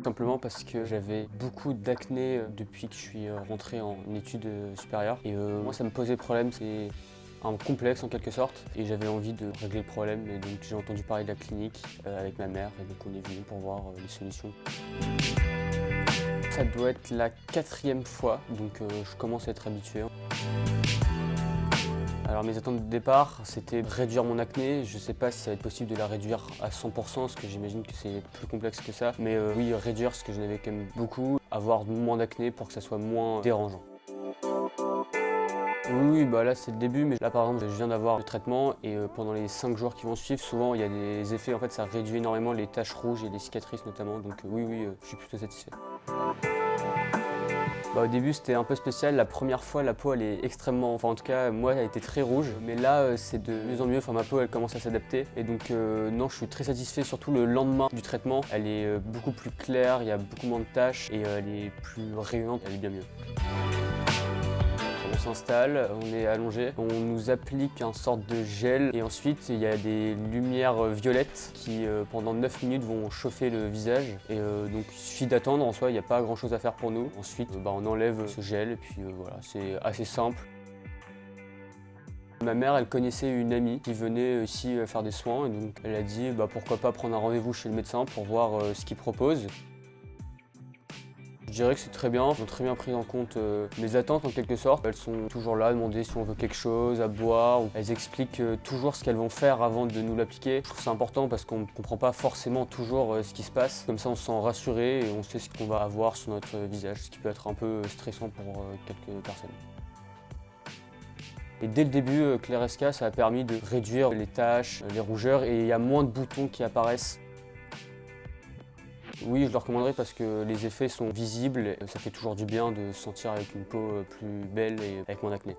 Simplement parce que j'avais beaucoup d'acné depuis que je suis rentré en études supérieures. Et moi, ça me posait problème, c'est un complexe en quelque sorte. Et j'avais envie de régler le problème. Et donc j'ai entendu parler de la clinique avec ma mère. Et donc on est venu pour voir les solutions. Ça doit être la 4e fois, donc je commence à être habitué. Alors mes attentes de départ, c'était réduire mon acné. Je ne sais pas si ça va être possible de la réduire à 100%, parce que j'imagine que c'est plus complexe que ça. Mais oui, réduire, parce que j'en avais quand même beaucoup. Avoir moins d'acné pour que ça soit moins dérangeant. Oui, bah là c'est le début, mais là par exemple je viens d'avoir le traitement et pendant les 5 jours qui vont suivre, souvent il y a des effets, en fait ça réduit énormément les taches rouges et les cicatrices notamment, donc oui, je suis plutôt satisfait. Bah, au début c'était un peu spécial, la première fois la peau elle est extrêmement, enfin en tout cas moi elle était très rouge, mais là c'est de mieux en mieux, enfin ma peau elle commence à s'adapter et donc non, je suis très satisfait, surtout le lendemain du traitement, elle est beaucoup plus claire, il y a beaucoup moins de taches et elle est plus rayonnante, elle est bien mieux. On s'installe, on est allongé, on nous applique un sorte de gel et ensuite il y a des lumières violettes qui pendant 9 minutes vont chauffer le visage et donc il suffit d'attendre, en soi il n'y a pas grand chose à faire pour nous. Ensuite on enlève ce gel et puis voilà, c'est assez simple. Ma mère elle connaissait une amie qui venait ici faire des soins et donc elle a dit pourquoi pas prendre un rendez-vous chez le médecin pour voir ce qu'il propose. Je dirais que c'est très bien, ils ont très bien pris en compte mes attentes en quelque sorte. Elles sont toujours là à demander si on veut quelque chose, à boire. Elles expliquent toujours ce qu'elles vont faire avant de nous l'appliquer. Je trouve ça important parce qu'on ne comprend pas forcément toujours ce qui se passe. Comme ça on se sent rassuré et on sait ce qu'on va avoir sur notre visage, ce qui peut être un peu stressant pour quelques personnes. Et dès le début, Claire SK, ça a permis de réduire les taches, les rougeurs et il y a moins de boutons qui apparaissent. Oui, je le recommanderais parce que les effets sont visibles et ça fait toujours du bien de se sentir avec une peau plus belle et avec moins d'acné.